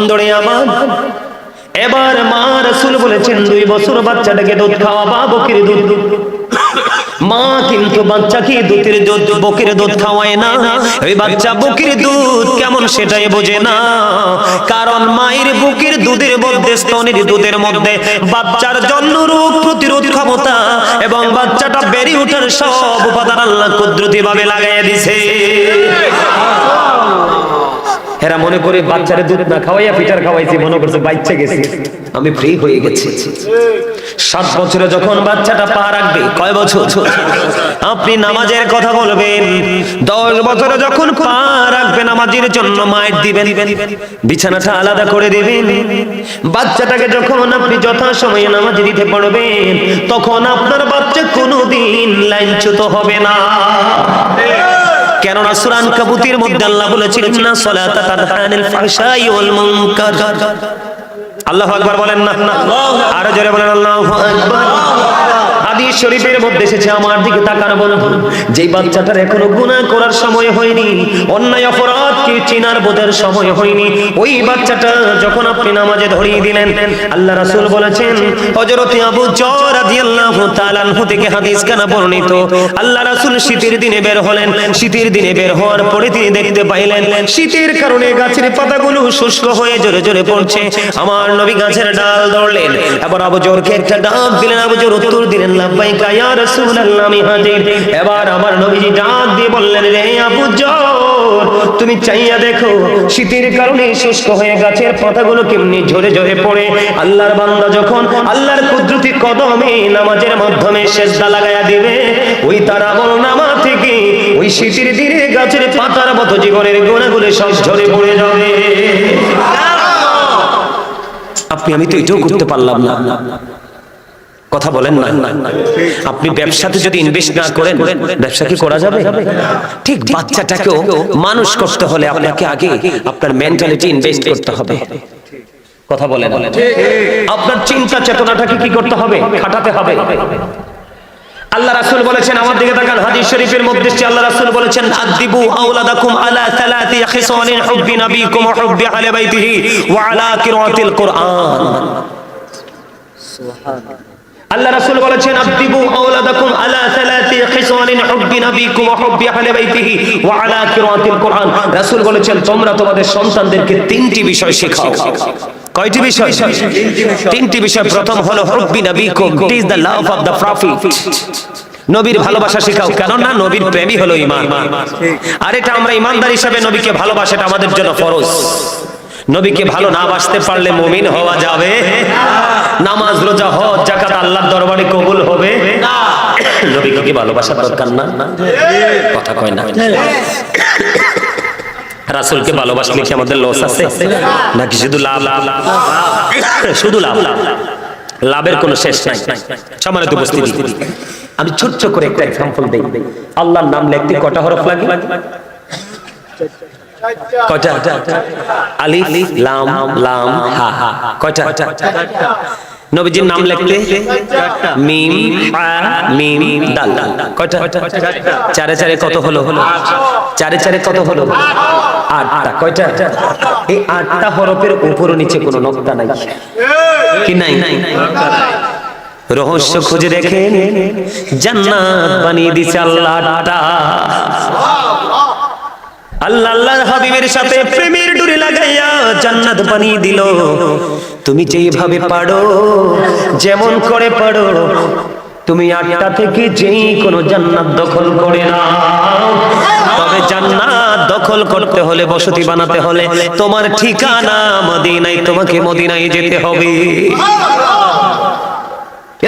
দৌড়ে আমার এবার মা রাসূল বলেছেন 2 বছর বাচ্চাটাকে দুধ খাওয়াবা, বকরির দুধ। মা কিন্তু বাচ্চাকে বকরির দুধ খাওয়ায় না। ওই বাচ্চা বকরির দুধ কেমন সেটাই বোঝে না, কারণ মায়ের বুকের দুধের মধ্যে, স্তনের দুধের মধ্যে বাচ্চার জন্য রোগ প্রতিরোধ ক্ষমতা এবং বাচ্চাটা বেড়ে ওঠার সব উপাদান আল্লাহ কুদরতি ভাবে লাগাইয়া দিছে। এরা মনে করে বাচ্চারে দুধ না খাওয়াইয়া পিঠার খাওয়াইছি, মনে করছে বাচ্চা গেছে, আমি ফ্রি হয়ে গেছি। 7 বছরে যখন বাচ্চাটা পা রাখবে, কয় বছর আপনি নামাজের কথা বলবেন, 10 বছরে যখন পা রাখবে নামাজের জন্য মায়ের দিবেন, বিছানাটা আলাদা করে দিবেন। বাচ্চাটাকে যখন আপনি যথাসময়ে নামাজ দিতে পারবেন, তখন আপনার বাচ্চা কোনোদিন লাইনচ্যুত হবে না। কেননা সূরা আনকাবুতের মধ্যে আল্লাহ বলেছেন, ইন্না সালাতা তানহা আনিল ফাহশাই ওয়াল মুনকার। আল্লাহু আকবার বলেন না, আরো জোরে বলেন আল্লাহু আকবার। হাদিস শরীফের মধ্যে এসেছে, আমার দিকে তাকানো বন্ধু, যেই বাচ্চাটার এখনো গুনাহ করার সময় হয়নি, অন্যায় অপরাধকে চিনার বোঝার সময় হয়নি, ওই বাচ্চাটা যখন আপনি নামাজে ধরিয়ে দিলেন, আল্লাহ রাসূল বলেছেন, হযরত আবু যর রাদিয়াল্লাহু তাআলা আনহু থেকে হাদিস কানা বর্ণিত, আল্লাহ রাসূল শীতের দিনে বের হলেন। শীতের দিনে বের হওয়ার পরে তিনি দেখতে পাইলেন শীতের কারণে গাছের পাতাগুলো শুষ্ক হয়ে জোরে জোরে পড়ছে। আমার নবী গাছের ডাল ধরলেন, এবার আবু যরকে একটা ডাক দিলেন। আবু যর উত্তর দিলেন, লাব্বাইকা ইয়া রাসূলুল্লাহ, আমি হাজির। এবার আমার নবীজি ডাক দিয়ে বললেন, রে আবু যর, তুমি চাইয়া দেখো শীতের কারণে শুষ্ক হয়ে গাছের পাতাগুলো কেমনি ঝরে ঝরে পড়ে। আল্লাহর বান্দা যখন আল্লাহর কুদরতি কদমে নামাজের মাধ্যমে সিজদা লাগায়া দিবে, ওই তার আমল নামা থেকে ওই শীতের দিনে গাছের পাতার মতো জীবনের গুনাহগুলো সব ঝরে পড়ে যাবে। আপনি আমি তো এটাও করতে পারলাম না, কথা বলেন না। আপনি ব্যবসাতে যদি ইনভেস্ট না করেন, ব্যবসা কি করা যাবে? ঠিক বাচ্চাটাকেও মানুষ করতে হলে আপনাকে আগে আপনার মেন্টালিটি ইনভেস্ট করতে হবে, কথা বলেন। আপনার চিন্তা চেতনাটাকে কি করতে হবে? খাটাতে হবে। আল্লাহ রাসূল বলেছেন, আমার দিকে তাকান, হাদিস শরীফের মধ্যে আল্লাহ রাসূল বলেছেন, আদিবু আওলাদাকুম আলা সালাতি খিসালিন হুব্বি নবীকুম ওয়া হুব্বি আহলি বাইতিহি ওয়া আলা কিরাতিল কুরআন। সুবহানাল্লাহ। আল্লাহ রাসূল বলেছেন, আদিবু আওলাদাকুম আলা সালাতি খিসালিন হুব্বি নবীকুম ওয়া হুব্বি আহলি বাইতিহি ওয়া আলা কিরাতিল কুরআন। রাসূল বলেছেন, তোমরা তোমাদের সন্তানদেরকে 3টি বিষয় শেখাও। কয়টি বিষয়? 3টি বিষয়। প্রথম হলো হুব্বি নবীকুম, it is the love of the profit. নবীর ভালোবাসা শেখাও, কেননা নবীর প্রেমই হলো ঈমান। আর এটা আমরা ঈমানদার হিসেবে নবীকে ভালোবাসাটা আমাদের জন্য ফরজ। নবীকে ভালো না বাসতে পারলে মুমিন হওয়া যাবে না। নামাজ, রোজা, হজ, যাকাত আল্লাহর দরবারে কবুল হবে না। নবীকে কি ভালোবাসার দরকার না? কথা কয় না। রাসূলকে ভালোবাসলে কি আমাদের লস আছে নাকি শুধু লাভ? শুধু লাভ, লাভের কোনো শেষ নাই। সম্মানিত উপস্থিতি, আমি ছোট্ট করে একটা एग्जांपल দেই। আল্লাহর নাম লিখতে কয়টা হরফ লাগে? কয়টা? আলিফ, লাম, লাম, হা। কয়টা? নবীজির নাম লিখতে মিম, হা, মিম, দাল। কয়টা? 4 4 কত হলো? 4 4 কত হলো? 8টা। কয়টা? এই 8টা হরফের উপর নিচে কোনো নকতা নাই, কি নাই? রহস্য খুঁজে দেখেন, জান্নাত বানিয়ে দিয়েছে আল্লাহ 8টা। আল্লাহ আল্লাহর হাবিবের সাথে প্রেমের ডুরি লাগাইয়া জান্নাত বানিয়ে দিল। তুমি যেইভাবে পারো, যেমন করে পারো, তুমি 8টা থেকে যেই কোনো জান্নাত দখল করে নাও। তবে জান্নাত দখল করতে হলে, বসতি বানাতে হলে তোমার ঠিকানা মদিনায়, তোমাকে মদিনায় যেতে হবে।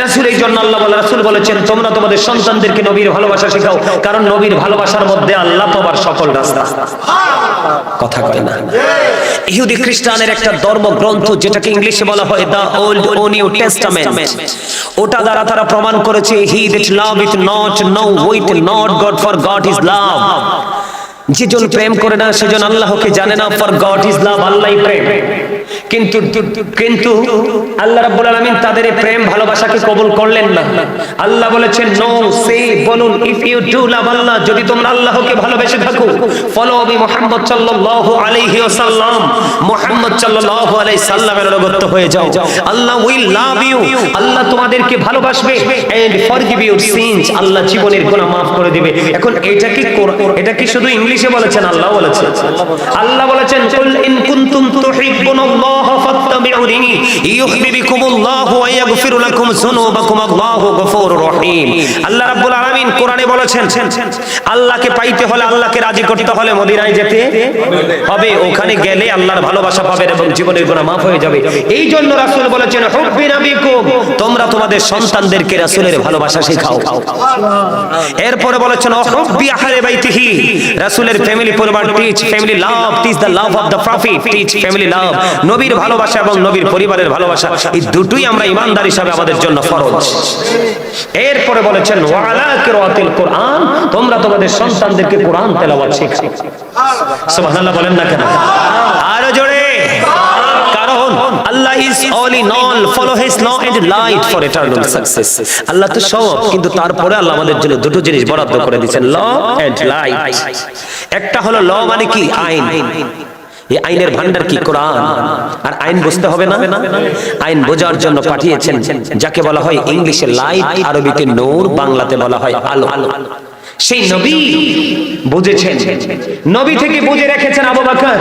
রাসূল এই জন্য আল্লাহ বলে, রাসূল বলেছেন, তোমরা তোমাদের সন্তানদেরকে নবীর ভালোবাসা শেখাও, কারণ নবীর ভালোবাসার মধ্যে আল্লাহ পাওয়ার সকল রাস্তা। কথা কয় না। ইহুদি খ্রিস্টানের একটা ধর্মগ্রন্থ, যেটাকে ইংলিশে বলা হয় দা ওল্ড ও নিউ টেস্টামেন্ট, ওটা দ্বারা তারা প্রমাণ করেছে, he that love it not know with not God, for God is love. যেজন প্রেম করে না সেজন আল্লাহকে জানে না, ফর গড ইজ লাভ, আল্লাহই প্রেম। কিন্তু কিন্তু আল্লাহ রাব্বুল আলামিন তাদের এই প্রেম ভালোবাসাকে কবুল করলেন না। আল্লাহ বলেছেন নো সে বলুন ইফ ইউ ডু লাভ আল্লাহ, যদি তোমরা আল্লাহকে ভালোবেসে থাকো, ফলো মি মুহাম্মদ সাল্লাল্লাহু আলাইহি ওয়াসাল্লাম, মুহাম্মদ সাল্লাল্লাহু আলাইহি সাল্লামের অনুগত হয়ে যাও, আল্লাহ উইল লাভ ইউ, আল্লাহ তোমাদেরকে ভালোবাসবে, এন্ড ফরগিভ ইউর সিনস, আল্লাহ জীবনের গুনাহ maaf করে দিবে। এখন এটা কি শুধু ইংলিশে বলেছেন? আল্লাহ বলেছেন, আল্লাহ বলেছেন কুল ইন কুনতুম তুহিব্বুনাল্লাহ ফাত্তাবিউনি ইউহিব্বুকুমুল্লাহু ওয়া ইয়াগফির লাকুম যুনুবাকুম আল্লাহু গফুরুর রহিম। আল্লাহ রাব্বুল আলামিন কোরআনে বলেছেন আল্লাহকে পাইতে হলে, আল্লাহকে রাজি করতে হলে মদিনায় যেতে হবে, ওখানে গেলে আল্লাহর ভালোবাসা পাবেন এবং জীবনের গুনাহ maaf হয়ে যাবে। এই জন্য রাসূল বলেছেন হুব্বি নবিকুম, তোমরা তোমাদের সন্তানদেরকে রাসূলের ভালোবাসা শেখাও। এরপরে বলেছেন হুব্বি আহলে বাইতিহি, রাসূলের ফ্যামিলি পরিবার, teach family love, teach the love of the prophet, teach family লাভ, নবীর ভালোবাসা এবং নবীর পরিবারের ভালোবাসা, এই দুটোই আমরা ঈমানদার হিসাবে আমাদের জন্য ফরজ। এরপরে বলেছেন ওয়া আলা কিরাতিল কোরআন, তোমরা তোমাদের সন্তানদেরকে কোরআন তেলাওয়াত শেখাও। সুবহানাল্লাহ বলেন না কেন? আরো জোরে। কারণ Allah is all in all, follow his law and light for eternal success. Allah তো সব, কিন্তু তারপরে আল্লাহ আমাদের জন্য দুটো জিনিস বরাদ্দ করে দিয়েছেন, ল এন্ড লাইট। একটা হলো ল মানে কি? আইন। এই আইনের ভান্ডার কি? কোরআন। আর আইন বুঝতে হবে না? আইন বোঝার জন্য পাঠিয়েছেন যাকে বলা হয় ইংলিশে লাইট, আরবিতে নূর, বাংলাতে বলা হয় আলো। সেই নবী বুঝেছেন, নবী থেকে বুঝে রেখেছেন আবু বকর,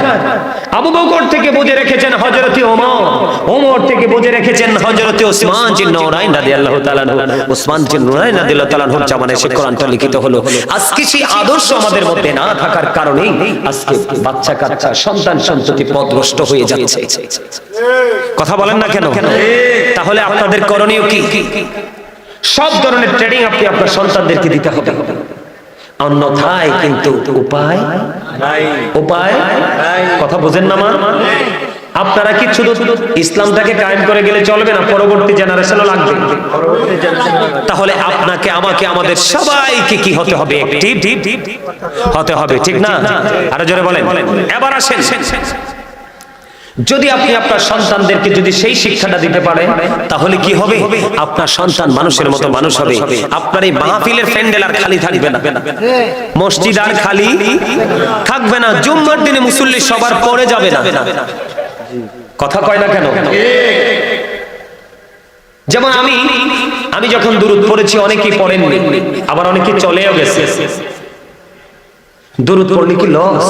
আবু বকর থেকে বুঝে রেখেছেন হযরত ওমর, ওমর থেকে বুঝে রেখেছেন হযরত ওসমান জিন নূরাইন রাদিয়াল্লাহু তাআলা আনহু। ওসমান জিন নূরাইন রাদিয়াল্লাহু তাআলা আনহুর জামানায় সেই কোরআনটা লিখিত হলো। আজকে সেই আদর্শ আমাদের মধ্যে না থাকার কারণেই আজকে বাচ্চা কাচ্চা সন্তান সন্ততি পথভ্রষ্ট হয়ে যাচ্ছে। কথা বলেন না কেন? তাহলে আপনাদের করণীয় কি? সব ধরনের ট্রেনিং আপনি আপনার সন্তানদেরকে দিতে হবে, অন্যথায় কিন্তু উপায় নাই। উপায় কথা বুঝেন না মা? আপনারা কি শুধু ইসলামটাকে কায়েম করে গেলে চলবে না? পরবর্তী জেনারেশনও লাগবে। তাহলে আপনাকে, আমাকে, আমাদের সবাইকে কি হতে হবে? অ্যাক্টিভ হতে হবে, ঠিক না? আরো জোরে বলেন। এবার আসেন, যদি আপনি আপনার সন্তানদেরকে যদি সেই শিক্ষাটা দিতে পারেন, তাহলে কি হবে? আপনার সন্তান মানুষের মতো মানুষ হবে। আপনার এই মাহফিলের প্যান্ডেল আর খালি থাকবে না, মসজিদ আর খালি থাকবে না, জুম্মার দিনে মুসল্লি সবার পরে যাবে না। কথা কয় না কেন? যেমন আমি যখন দুরূদ পড়েছি, অনেকেই পড়েননি, আবার অনেকে চলেও গেছে। দুরূদ পড়লে কি লস?